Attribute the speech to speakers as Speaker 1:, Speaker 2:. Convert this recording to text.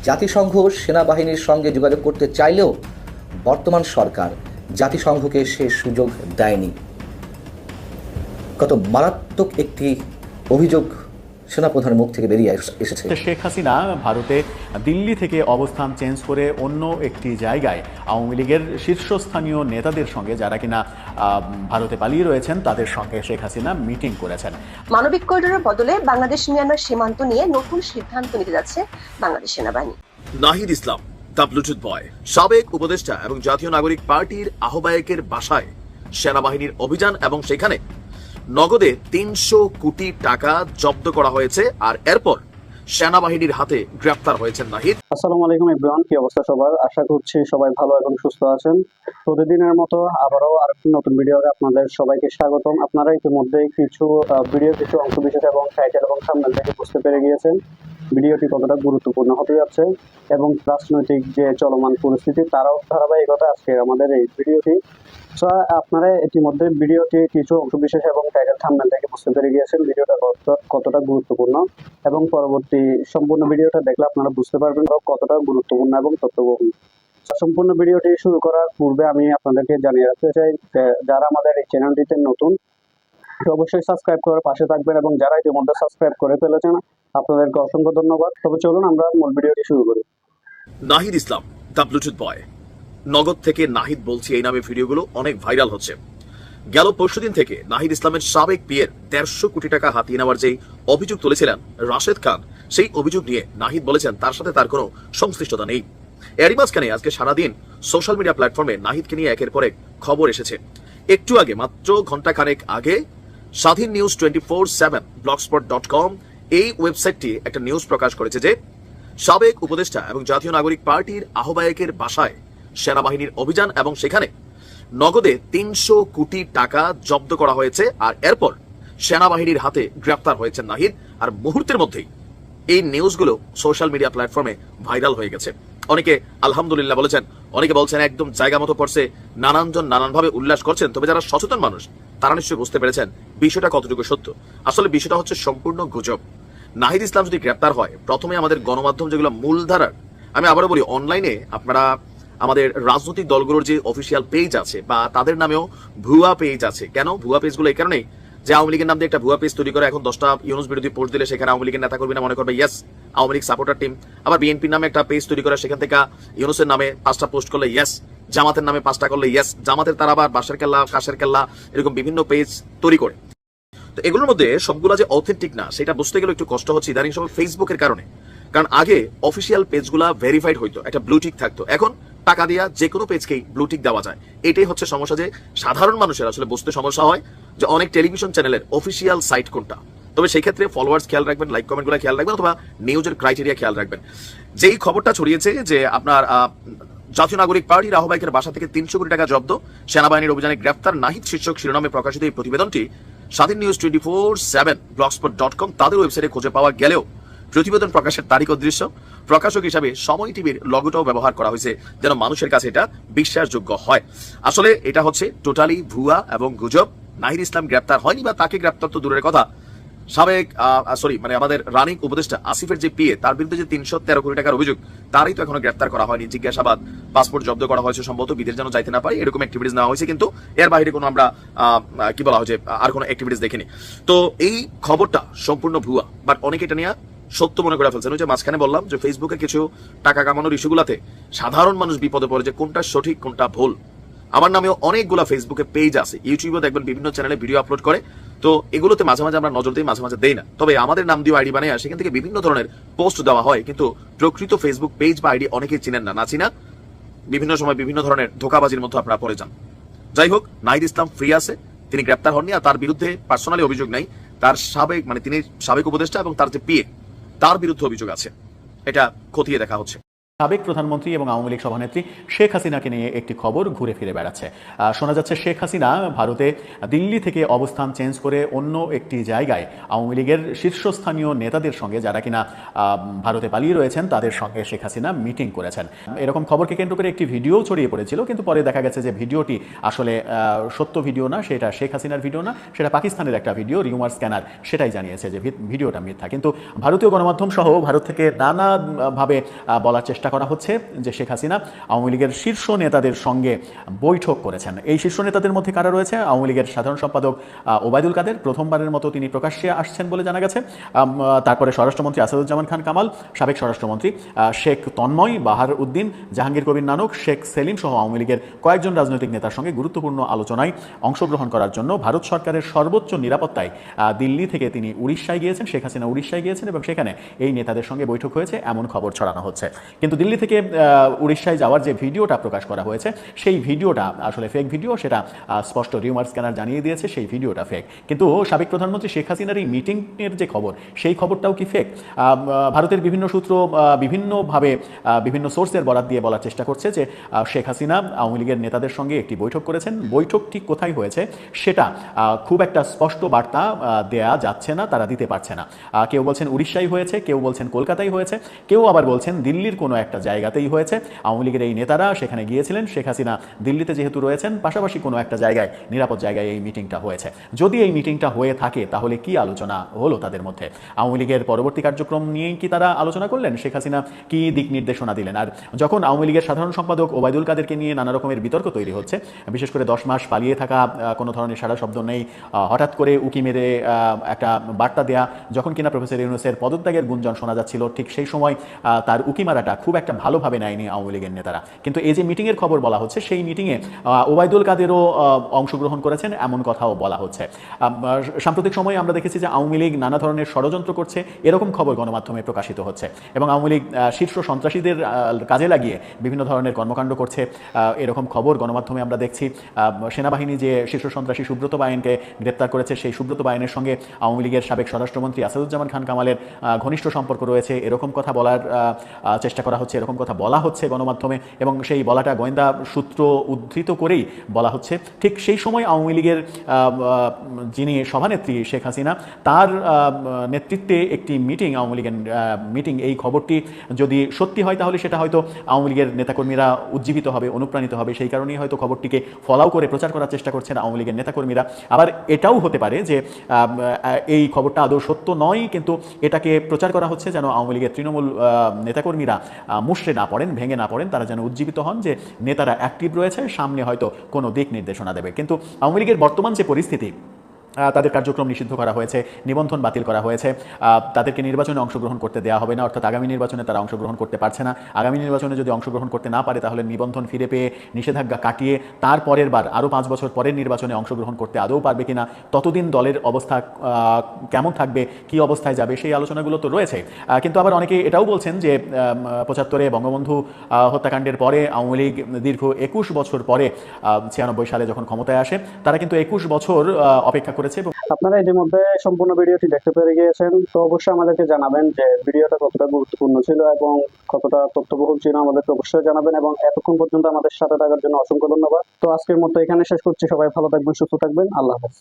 Speaker 1: জাতিসংঘ সেনাবাহিনীর সঙ্গে যোগাযোগ করতে চাইলেও বর্তমান সরকার জাতিসংঘকে সে সুযোগ দেয়নি। কত মারাত্মক একটি অভিযোগ সেনাপ্রধানের মুখ থেকে বেরিয়ে এসেছে।
Speaker 2: শেখ হাসিনা ভারতে দিল্লি থেকে অবস্থান চেঞ্জ করে অন্য একটি জায়গায় আওয়ামী লীগের শীর্ষস্থানীয় নেতাদের সঙ্গে, যারা কিনা ভারতে পালিয়ে রয়েছেন, তাদের সঙ্গে শেখ হাসিনা মিটিং করেছেন।
Speaker 3: মানবিক করিডোরের বদলে বাংলাদেশ মিয়ানমার সীমান্ত নিয়ে নতুন সিদ্ধান্ত নিতে যাচ্ছে বাংলাদেশ সেনাবাহিনী।
Speaker 4: নাহিদ ইসলাম দ্য ব্লুটুথ বয়, সাবেক উপদেষ্টা এবং জাতীয় নাগরিক পার্টির আহ্বায়কের বাসায় সেনাবাহিনীর অভিযান এবং সেখানে নগদে ৩০০ কোটি টাকা জব্দ করা হয়েছে। আর এরপর সেনাবাহিনীর হাতে গ্রেফতার হয়েছেন নাহিদ।
Speaker 5: আসসালামু আলাইকুম এভরিওয়ান, কি অবস্থা সবার? আশা করছি সবাই ভালো এবং সুস্থ আছেন। প্রতিদিনের মতো আবারও আরেকটি নতুন ভিডিওতে আপনাদের সবাইকে স্বাগতম। আপনারা ইতিমধ্যে কিছু অংশ বিশেষ এবং টাইটেল এবং থাম্বনেল থেকে বুঝতে পেরে গিয়েছেন ভিডিওটি কতটা গুরুত্বপূর্ণ হতে যাচ্ছে এবং রাজনৈতিক যে চলমান পরিস্থিতি তারও ধারাবাহিকতা আজকে আমাদের এই ভিডিওটি। আপনারা ইতিমধ্যে ভিডিওটি কিছু অংশ বিশেষ এবং টাইটেল থাম্বনেল থেকে বুঝতে পেরে গিয়েছেন ভিডিওটা কতটা গুরুত্বপূর্ণ, এবং পরবর্তী সম্পূর্ণ ভিডিওটা দেখলে আপনারা বুঝতে পারবেন কতটা গুরুত্বপূর্ণ এবং তথ্যবহুল। সম্পূর্ণ ভিডিওটি শুরু করার পূর্বে আমি আপনাদেরকে জানিয়ে রাখতে চাই, যারা আমাদের এই চ্যানেলটিতে নতুন অবশ্যই সাবস্ক্রাইব করে পাশে থাকবেন, এবং যারা ইতিমধ্যে সাবস্ক্রাইব করে ফেলেছেন আপনাদেরকে অসংখ্য ধন্যবাদ। তবে চলুন আমরা মূল ভিডিওটি শুরু করি।
Speaker 4: নাহিদ ইসলাম দ্য ব্লুটুথ বয়, নগদ থেকে নাহিদ বলছি এই নামে ভিডিওগুলো অনেক ভাইরাল হচ্ছে। গেল পরশুদিন থেকে নাহিদ ইসলামের সাবেক পিএর ১৫০ কোটি টাকা হাতিয়ে নেওয়ার যেই অভিযোগ তুলেছিলেন রাশেদ খান, সেই অভিযোগ নিয়ে নাহিদ বলেছেন তার সাথে তার কোনো সংশ্লিষ্টতা নেই। এরই মাঝখানে আজকে সারাদিন সোশ্যাল মিডিয়া প্ল্যাটফর্মে নাহিদকে নিয়ে একের পর এক খবর এসেছে। একটু আগে, মাত্র ঘন্টা খানেক আগে, স্বাধীন নিউজ 24/7 blogspot.com এই ওয়েবসাইটটি একটা নিউজ প্রকাশ করেছে যে সাবেক উপদেষ্টা এবং জাতীয় নাগরিক পার্টির আহ্বায়কের বাসায় সেনাবাহিনীর অভিযান এবং সেখানে নগদে ৩০০ কোটি টাকা জব্দ করা হয়েছে। আর এরপর সেনাবাহিনীর হাতে গ্রেফতার হয়েছেন নাহিদ। আর মুহূর্তের মধ্যেই এই নিউজগুলো সোশ্যাল মিডিয়া প্ল্যাটফর্মে ভাইরাল হয়ে গেছে। অনেকে আলহামদুলিল্লাহ বলেছেন, অনেকে বলছেন একদম জায়গা মতো পড়ছে, নানানজন নানানভাবে উল্লাস করছেন। তবে যারা সচেতন মানুষ তারা নিশ্চয়ই বুঝতে পেরেছেন বিষয়টা কতটুকু সত্য। আসলে বিষয়টা হচ্ছে সম্পূর্ণ গুজব। নাহিদ ইসলাম যদি গ্রেপ্তার হয়, প্রথমে আমাদের গণমাধ্যম যেগুলো মূলধারার, আমি আবারও বলি, অনলাইনে আপনারা আমাদের রাজনৈতিক দলগুলোর যে অফিসিয়াল পেজ আছে বা তাদের নামেও ভুয়া পেজ আছে। কেন ভুয়া পেজগুলো? এই কারণেই যে আওয়ামী লীগের নাম দিয়ে একটা ভুয়া পেজ তৈরি করে এখন 10টা ইউনুস বিরোধী পোস্ট দিলে সেখানে আওয়ামী লীগের নেতা কর্মীরা মনে করবে yes Awami League supporter team. আবার বিএনপির নামে একটা পেজ তৈরি করে সেখান থেকে ইউনুসের নামে 5টা পোস্ট করলে ইয়েস, জামাতের নামে 5টা করলে ইয়েস, জামাতের তারা আবার বাঁশের কেল্লা, কাশের কেল্লা, এরকম বিভিন্ন পেজ তৈরি করে। তো এগুলোর মধ্যে সবগুলো যে অথেন্টিক না সেটা বুঝতে গেলে একটু কষ্ট হচ্ছে ইদানিং সময় ফেসবুকের কারণে। কারণ আগে অফিসিয়াল পেজগুলা ভেরিফাইড হইতো, একটা ব্লুটিক থাকতো। এখন টাকা দিয়া যে কোনো পেজকেই ব্লুটিক দেওয়া যায়। এটাই হচ্ছে সমস্যা, যে সাধারণ মানুষের আসলে বুঝতে সমস্যা হয় যে অনেক টেলিভিশন চ্যানেলের অফিসিয়াল সাইট কোনটা। তবে সেই ক্ষেত্রে ফলোয়ার্স খেয়াল রাখবেন, লাইক কমেন্টগুলো খেয়াল রাখবেন, অথবা নিউজের ক্রাইটেরিয়া খেয়াল রাখবেন। যেই খবরটা ছড়িয়েছে যে আপনার জাতীয় নাগরিক পার্টির আহ্বায়কের বাসা থেকে ৩০০ কোটি টাকা জব্দ, সেনাবাহিনীর অভিযানে গ্রেফতার নাহিদ শীর্ষক শিরোনামে প্রকাশিত এই প্রতিবেদনটি স্বাধীন নিউজ 24/7 blogspot.com তাদের ওয়েবসাইটে খুঁজে পাওয়া গেলেও প্রতিবেদন প্রকাশের তারিখ ও দৃশ্য প্রকাশক হিসাবে সময় টিভির লগোটাও ব্যবহার করা হয়েছে যেন মানুষের কাছে এটা বিশ্বাসযোগ্য হয়। আসলে এটা হচ্ছে টোটালি ভুয়া এবং গুজব। নাহিদ ইসলাম গ্রেপ্তার হয়নি, বা তাকে গ্রেপ্তার তো দূরের কথা, সাবেক আমাদের রানিং উপদেষ্টা আসিফের যে পিএ, তার বিরুদ্ধে যে ৩১৩ কোটি টাকার অভিযোগ, তারই তো এখনো গ্রেপ্তার করা হয়নি। জিজ্ঞাসাবাদ, পাসপোর্ট জব্দ করা হয়েছে, সম্ভবত বিদেশ যেন যাইতে না পারে এরকম অ্যাক্টিভিটিস নেওয়া হয়েছে, কিন্তু এর বাইরে কোনো আমরা কি বলা হয়েছে আর কোনো অ্যাক্টিভিটিস দেখিনি। তো এই খবরটা সম্পূর্ণ ভুয়া, বাট অনেকে এটা নিয়ে সত্য মনে করে ফেলছেন। ওই যে মাঝখানে বললাম যে ফেসবুকে কিছু টাকা কামানোর ইস্যুগুলাতে সাধারণ মানুষ বিপদে পড়ে যে কোনটা সঠিক কোনটা ভুল। আমার নামেও অনেকগুলা ফেসবুকে পেজ আছে, ইউটিউবে দেখবেন বিভিন্ন চ্যানেলে ভিডিও আপলোড করে। তো এগুলোতে মাঝে মাঝে আমরা নজর দিই, মাঝে মাঝে দেই না। তবে আমাদের নাম দিয়ে আইডি বানিয়ে সেখান থেকে বিভিন্ন ধরনের পোস্ট দেওয়া হয়, কিন্তু প্রকৃত ফেসবুক পেজ বা আইডি অনেকেই চিনেন না, চিনা বিভিন্ন সময় বিভিন্ন ধরনের ধোকাবাজির মধ্যে আপনারা পড়ে যান। যাই হোক, নাহিদ ইসলাম ফ্রি আছে, তিনি গ্রেপ্তার হননি, আর তার বিরুদ্ধে পার্সোনালি অভিযোগ নাই। তার সাবেক তিনি সাবেক উপদেষ্টা এবং তার যে পিএ, তার বিরুদ্ধে অভিযোগ আছে। এটা খতিয়ে দেখা হচ্ছে।
Speaker 2: সাবেক প্রধানমন্ত্রী এবং আওয়ামী লীগ সভানেত্রী শেখ হাসিনাকে নিয়ে একটি খবর ঘুরে ফিরে বেড়াচ্ছে। শোনা যাচ্ছে শেখ হাসিনা ভারতে দিল্লি থেকে অবস্থান চেঞ্জ করে অন্য একটি জায়গায় আওয়ামী লীগের শীর্ষস্থানীয় নেতাদের সঙ্গে, যারা কিনা ভারতে পালিয়ে রয়েছেন, তাদের সঙ্গে শেখ হাসিনা মিটিং করেছেন। এরকম খবরকে কেন্দ্র করে একটি ভিডিও ছড়িয়ে পড়েছিল, কিন্তু পরে দেখা গেছে যে ভিডিওটি আসলে সত্য ভিডিও না, সেটা শেখ হাসিনার ভিডিও না, সেটা পাকিস্তানের একটা ভিডিও। রিউমার স্ক্যানার সেটাই জানিয়েছে যে ভিডিওটা মিথ্যা। কিন্তু ভারতীয় গণমাধ্যম সহ ভারত থেকে নানাভাবে বলার চেষ্টা করা হচ্ছে যে শেখ হাসিনা আওয়ামী লীগের শীর্ষ নেতাদের সঙ্গে বৈঠক করেছেন। এই শীর্ষ নেতাদের মধ্যে কারা রয়েছে? আওয়ামী লীগের সাধারণ সম্পাদক ওবায়দুল কাদের, প্রথমবারের মতো তিনি প্রকাশ্যে আসছেন বলে জানা গেছে। তারপরে স্বরাষ্ট্রমন্ত্রী আসাদুজ্জামান খান কামাল, সাবেক স্বরাষ্ট্রমন্ত্রী শেখ তন্ময়, বাহার উদ্দিন, জাহাঙ্গীর কবির নানক, শেখ সেলিম সহ আওয়ামী লীগের কয়েকজন রাজনৈতিক নেতার সঙ্গে গুরুত্বপূর্ণ আলোচনায় অংশগ্রহণ করার জন্য ভারত সরকারের সর্বোচ্চ নিরাপত্তায় দিল্লি থেকে তিনি উড়িষ্যায় গিয়েছেন। শেখ হাসিনা উড়িষ্যায় গিয়েছেন এবং সেখানে এই নেতাদের সঙ্গে বৈঠক হয়েছে এমন খবর ছড়ানো হচ্ছে। কিন্তু দিল্লি থেকে উড়িষ্যায় যাওয়ার যে ভিডিওটা প্রকাশ করা হয়েছে, সেই ভিডিওটা আসলে ফেক ভিডিও, সেটা স্পষ্ট রিউমার স্ক্যানার জানিয়ে দিয়েছে সেই ভিডিওটা ফেক। কিন্তু সাবেক প্রধানমন্ত্রী শেখ হাসিনার এই মিটিংয়ের যে খবর, সেই খবরটাও কি ফেক? ভারতের বিভিন্ন সূত্র বিভিন্নভাবে বিভিন্ন সোর্সের বরাত দিয়ে বলার চেষ্টা করছে যে শেখ হাসিনা আওয়ামী লীগের নেতাদের সঙ্গে একটি বৈঠক করেছেন। বৈঠকটি কোথায় হয়েছে সেটা খুব একটা স্পষ্ট বার্তা দেয়া যাচ্ছে না, তারা দিতে পারছে না। কেউ বলছেন উড়িষ্যায় হয়েছে, কেউ বলছেন কলকাতায় হয়েছে, কেউ আবার বলছেন দিল্লির কোনো একটা জায়গাতেই হয়েছে। আওয়ামী লীগের এই নেতারা সেখানে গিয়েছিলেন, শেখ হাসিনা দিল্লিতে যেহেতু রয়েছেন, পাশাপাশি কোনো একটা জায়গায়, নিরাপদ জায়গায় এই মিটিংটা হয়েছে। যদি এই মিটিংটা হয়ে থাকে তাহলে কি আলোচনা হলো তাদের মধ্যে? আওয়ামী লীগের পরবর্তী কার্যক্রম নিয়েই কি তারা আলোচনা করলেন? শেখ হাসিনা কি দিক নির্দেশনা দিলেন? আর যখন আওয়ামী লীগের সাধারণ সম্পাদক ওবায়দুল কাদেরকে নিয়ে নানা রকমের বিতর্ক তৈরি হচ্ছে, বিশেষ করে 10 মাস পালিয়ে থাকা, কোনো ধরনের সারা শব্দ নেই, হঠাৎ করে উকি মেরে একটা বার্তা দেয়া, যখন কিনা প্রফেসর ইউনূসের পদত্যাগের গুঞ্জন শোনা যাচ্ছিল, ঠিক সেই সময় তার উকি মারাটা খুব একটা ভালোভাবে নেয়নি আওয়ামী লীগের নেতারা। কিন্তু এই যে মিটিংয়ের খবর বলা হচ্ছে, সেই মিটিংয়ে ওবায়দুল কাদেরও অংশগ্রহণ করেছেন এমন কথাও বলা হচ্ছে। সাম্প্রতিক সময়ে আমরা দেখেছি যে আওয়ামী লীগ নানা ধরনের ষড়যন্ত্র করছে, এরকম খবর গণমাধ্যমে প্রকাশিত হচ্ছে এবং আওয়ামী লীগ শীর্ষ সন্ত্রাসীদের কাজে লাগিয়ে বিভিন্ন ধরনের কর্মকাণ্ড করছে, এরকম খবর গণমাধ্যমে আমরা দেখছি। সেনাবাহিনী যে শীর্ষ সন্ত্রাসী সুব্রত বায়েনকে গ্রেপ্তার করেছে, সেই সুব্রত বায়েনের সঙ্গে আওয়ামী লীগের সাবেক স্বরাষ্ট্রমন্ত্রী আসাদুজ্জামান খান কামালের ঘনিষ্ঠ সম্পর্ক রয়েছে, এরকম কথা বলার চেষ্টা করা হচ্ছে, এরকম কথা বলা হচ্ছে গণমাধ্যমে এবং সেই বলাটা গোয়েন্দা সূত্র উদ্ধৃত করেই বলা হচ্ছে। ঠিক সেই সময় আওয়ামী লীগের যিনি সভানেত্রী শেখ হাসিনা, তার নেতৃত্বে একটি মিটিং, আওয়ামী লীগের মিটিং, এই খবরটি যদি সত্যি হয় তাহলে সেটা হয়তো আওয়ামী লীগের নেতাকর্মীরা উজ্জীবিত হবে, অনুপ্রাণিত হবে। সেই কারণেই হয়তো খবরটিকে ফলাও করে প্রচার করার চেষ্টা করছেন আওয়ামী লীগের নেতাকর্মীরা। আবার এটাও হতে পারে যে এই খবরটা আদৌ সত্য নয়, কিন্তু এটাকে প্রচার করা হচ্ছে যেন আওয়ামী লীগের তৃণমূল নেতাকর্মীরা মুষড়ে না পড়েন, ভেঙে না পড়েন, তারা যেন উজ্জীবিত হন যে নেতারা অ্যাক্টিভ রয়েছে, সামনে হয়তো কোনো দিক নির্দেশনা দেবে। কিন্তু আওয়ামী লীগের বর্তমান যে পরিস্থিতি, তাদের কার্যক্রম নিষিদ্ধ করা হয়েছে, নিবন্ধন বাতিল করা হয়েছে, তাদেরকে নির্বাচনে অংশগ্রহণ করতে দেওয়া হবে না, অর্থাৎ আগামী নির্বাচনে তারা অংশগ্রহণ করতে পারছে না। আগামী নির্বাচনে যদি অংশগ্রহণ করতে না পারে তাহলে নিবন্ধন ফিরে পেয়ে নিষেধাজ্ঞা কাটিয়ে তার পরের বার আরও 5 বছর পরের নির্বাচনে অংশগ্রহণ করতে আদৌ পারবে কিনা, ততদিন দলের অবস্থা কেমন থাকবে, কি অবস্থায় যাবে, সেই আলোচনাগুলো তো রয়েছে। কিন্তু আবার অনেকে এটাও বলছেন যে 75-এ বঙ্গবন্ধু হত্যাকাণ্ডের পরে আওয়ামী লীগ দীর্ঘ 21 বছর পরে 96 সালে যখন ক্ষমতায় আসে, তারা কিন্তু 21 বছর অপেক্ষা করেছে।
Speaker 5: আপনারা ইতিমধ্যে সম্পূর্ণ ভিডিওটি দেখতে পেরে গিয়েছেন, তো অবশ্যই আমাদেরকে জানাবেন যে ভিডিওটা কতটা গুরুত্বপূর্ণ ছিল এবং কতটা তথ্যবহুল ছিল, আমাদেরকে অবশ্যই জানাবেন। এবং এতক্ষণ পর্যন্ত আমাদের সাথে থাকার জন্য অসংখ্য ধন্যবাদ। তো আজকের মতো এখানে শেষ করছি। সবাই ভালো থাকবেন, সুস্থ থাকবেন। আল্লাহ হাফেজ।